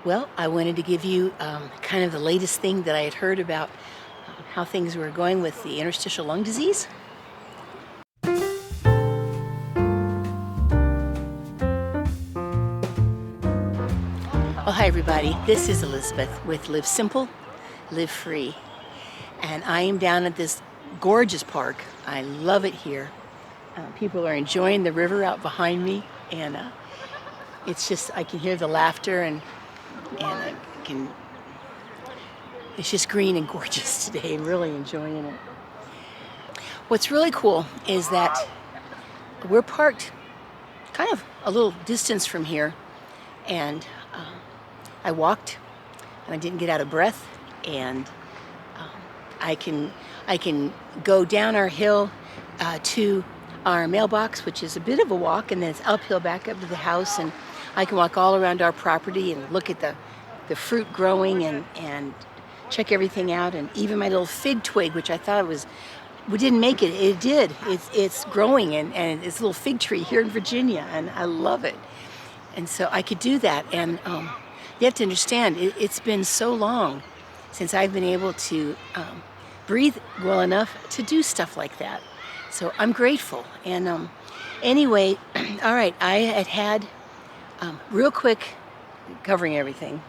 Well, I wanted to give you kind of the latest thing that I had heard about how things were going with the interstitial lung disease. Oh, hi everybody. This is Elizabeth with Live Simple, Live Free. And I am down at this gorgeous park. I love it here. People are enjoying the river out behind me, and it's just, I can hear the laughter and I can, it's just green and gorgeous today. I'm really enjoying it. What's really cool is that we're parked kind of a little distance from here, and I walked and I didn't get out of breath, and I can go down our hill to our mailbox, which is a bit of a walk, and then it's uphill back up to the house, and I can walk all around our property and look at the fruit growing and check everything out, and even my little fig twig, which I thought we didn't make it. It did. It's growing, and it's a little fig tree here in Virginia, and I love it. And so I could do that, and you have to understand, it's been so long since I've been able to breathe well enough to do stuff like that. So I'm grateful. And anyway, all right, I had real quick, covering everything,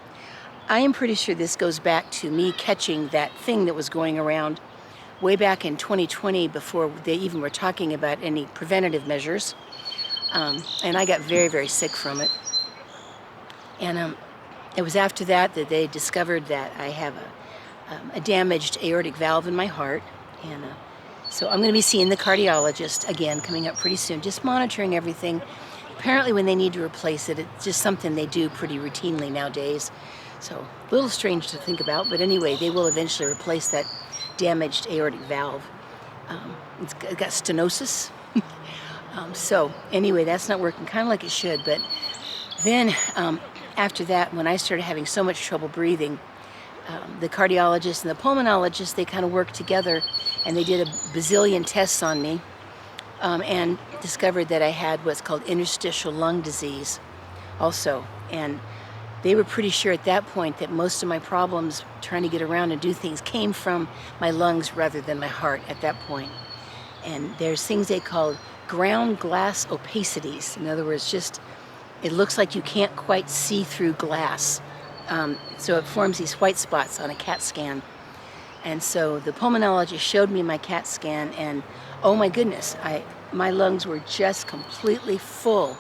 I am pretty sure this goes back to me catching that thing that was going around way back in 2020 before they even were talking about any preventative measures. And I got very, very sick from it. And it was after that they discovered that I have a damaged aortic valve in my heart. And so I'm going to be seeing the cardiologist again coming up pretty soon, just monitoring everything. Apparently when they need to replace it, it's just something they do pretty routinely nowadays. So a little strange to think about, but anyway, they will eventually replace that damaged aortic valve. It's got stenosis. So anyway, that's not working kind of like it should. But then after that, when I started having so much trouble breathing, the cardiologist and the pulmonologist, they kind of worked together, and they did a bazillion tests on me and discovered that I had what's called interstitial lung disease also. And they were pretty sure at that point that most of my problems trying to get around and do things came from my lungs rather than my heart at that point. And there's things they call ground glass opacities. In other words, just it looks like you can't quite see through glass. So it forms these white spots on a CAT scan. And so the pulmonologist showed me my CAT scan, and oh my goodness, my lungs were just completely full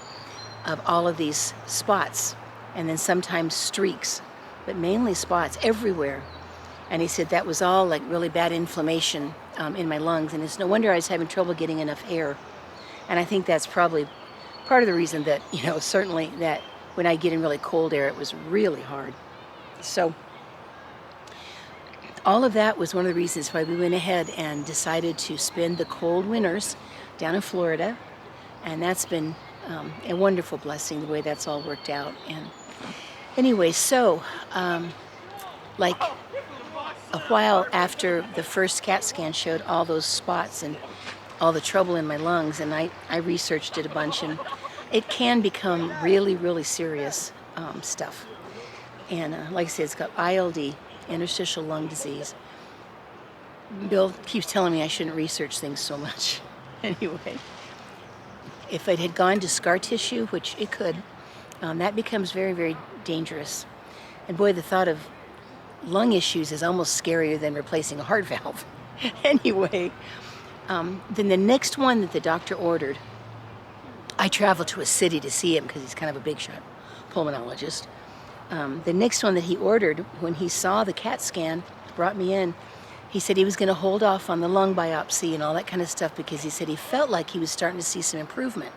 of all of these spots, and then sometimes streaks, but mainly spots everywhere. And he said that was all like really bad inflammation in my lungs, and it's no wonder I was having trouble getting enough air. And I think that's probably part of the reason that, certainly that when I get in really cold air, it was really hard. So all of that was one of the reasons why we went ahead and decided to spend the cold winters down in Florida. And that's been a wonderful blessing, the way that's all worked out. And anyway, so like a while after the first CAT scan showed all those spots and all the trouble in my lungs, and I researched it a bunch, and it can become really, really serious stuff. And like I said, it's got ILD, interstitial lung disease. Bill keeps telling me I shouldn't research things so much. Anyway, if it had gone to scar tissue, which it could, that becomes very, very dangerous. And boy, the thought of lung issues is almost scarier than replacing a heart valve. Anyway, then the next one that the doctor ordered, I traveled to a city to see him because he's kind of a big shot pulmonologist. The next one that he ordered, when he saw the CAT scan, brought me in, he said he was going to hold off on the lung biopsy and all that kind of stuff because he said he felt like he was starting to see some improvement,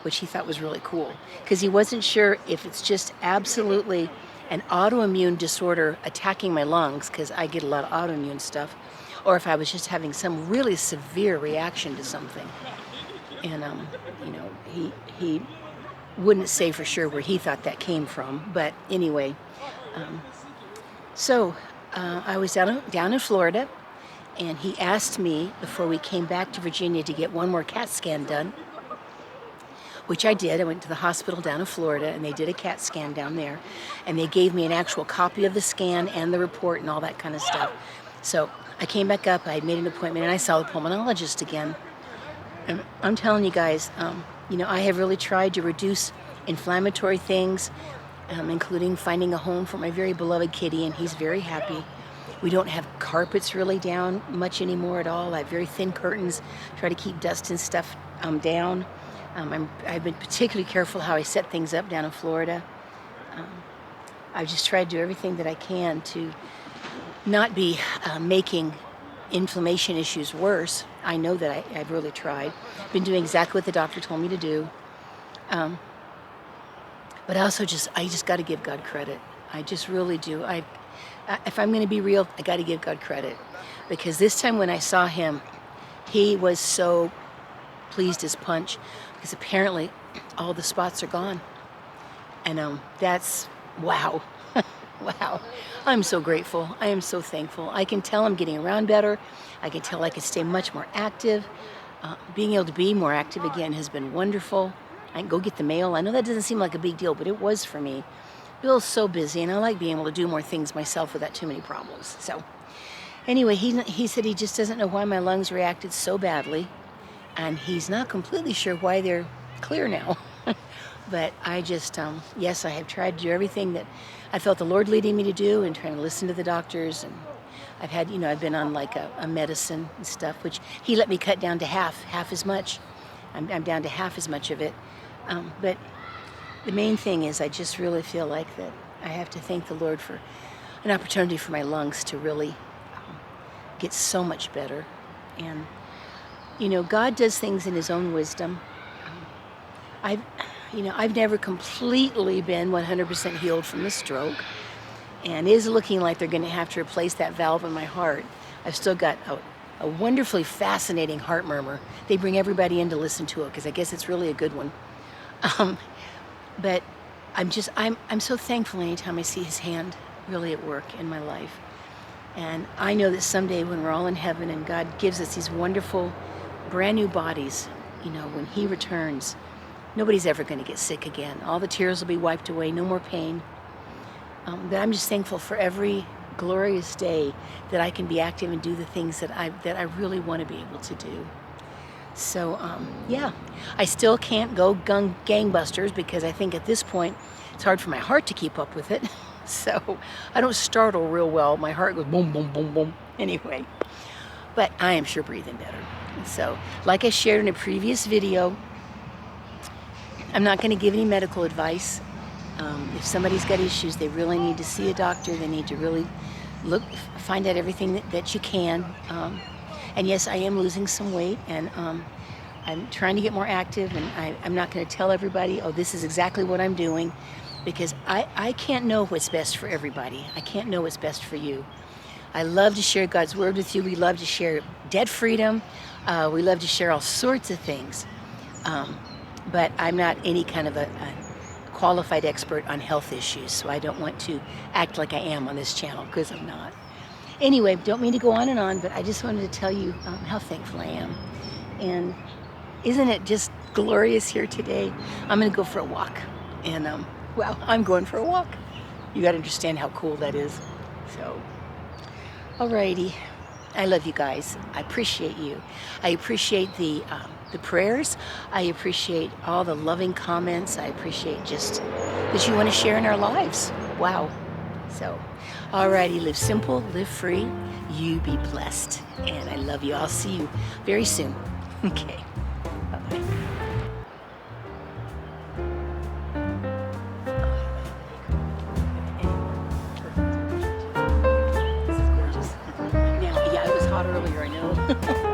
which he thought was really cool, because he wasn't sure if it's just absolutely an autoimmune disorder attacking my lungs, because I get a lot of autoimmune stuff, or if I was just having some really severe reaction to something. And he wouldn't say for sure where he thought that came from, but anyway, so I was down in Florida, and he asked me before we came back to Virginia to get one more CAT scan done, which I did. I went to the hospital down in Florida, and they did a CAT scan down there, and they gave me an actual copy of the scan and the report and all that kind of stuff. So I came back up, I had made an appointment, and I saw the pulmonologist again. And I'm telling you guys, I have really tried to reduce inflammatory things, including finding a home for my very beloved kitty, and he's very happy. We don't have carpets really down much anymore at all. I have very thin curtains, try to keep dust and stuff down. I've been particularly careful how I set things up down in Florida. I've just tried to do everything that I can to not be making inflammation issues worse. I know that I've really tried. Been doing exactly what the doctor told me to do. But I just got to give God credit. I just really do. If I'm going to be real, I got to give God credit, because this time when I saw him, he was so pleased as punch, because apparently all the spots are gone. And that's wow. Wow. I'm so grateful. I am so thankful. I can tell I'm getting around better. I can tell I can stay much more active. Being able to be more active again has been wonderful. I can go get the mail. I know that doesn't seem like a big deal, but it was for me. Bill's so busy, and I like being able to do more things myself without too many problems. So anyway, he said he just doesn't know why my lungs reacted so badly, and he's not completely sure why they're clear now. But I just, yes, I have tried to do everything that I felt the Lord leading me to do, and trying to listen to the doctors. And I've had, I've been on like a medicine and stuff, which he let me cut down to half as much. I'm down to half as much of it. But the main thing is I just really feel like that I have to thank the Lord for an opportunity for my lungs to really get so much better. And, God does things in his own wisdom. I've never completely been 100% healed from the stroke, and it is looking like they're going to have to replace that valve in my heart. I've still got a wonderfully fascinating heart murmur. They bring everybody in to listen to it because I guess it's really a good one. But I'm so thankful anytime I see his hand really at work in my life. And I know that someday when we're all in heaven and God gives us these wonderful brand new bodies, when he returns, nobody's ever going to get sick again. All the tears will be wiped away, no more pain. But I'm just thankful for every glorious day that I can be active and do the things that I really want to be able to do. So, yeah, I still can't go gangbusters because I think at this point it's hard for my heart to keep up with it. So I don't startle real well. My heart goes boom, boom, boom, boom. Anyway, but I am sure breathing better. So, like I shared in a previous video, I'm not going to give any medical advice. If somebody's got issues, they really need to see a doctor. They need to really find out everything that you can. And yes, I am losing some weight, and I'm trying to get more active, and I'm not going to tell everybody, oh, this is exactly what I'm doing, because I can't know what's best for everybody. I can't know what's best for you. I love to share God's word with you. We love to share debt freedom. We love to share all sorts of things. But I'm not any kind of a qualified expert on health issues, so I don't want to act like I am on this channel, because I'm not. Anyway, don't mean to go on, but I just wanted to tell you how thankful I am. And isn't it just glorious here today? I'm going to go for a walk. And, well, I'm going for a walk. You got to understand how cool that is. So, alrighty. I love you guys. I appreciate you. I appreciate the prayers. I appreciate all the loving comments. I appreciate just that you want to share in our lives. Wow. So, alrighty, live simple, live free, you be blessed. And I love you. I'll see you very soon. Okay. Bye-bye. This is gorgeous. Now, yeah, it was hot earlier, I know.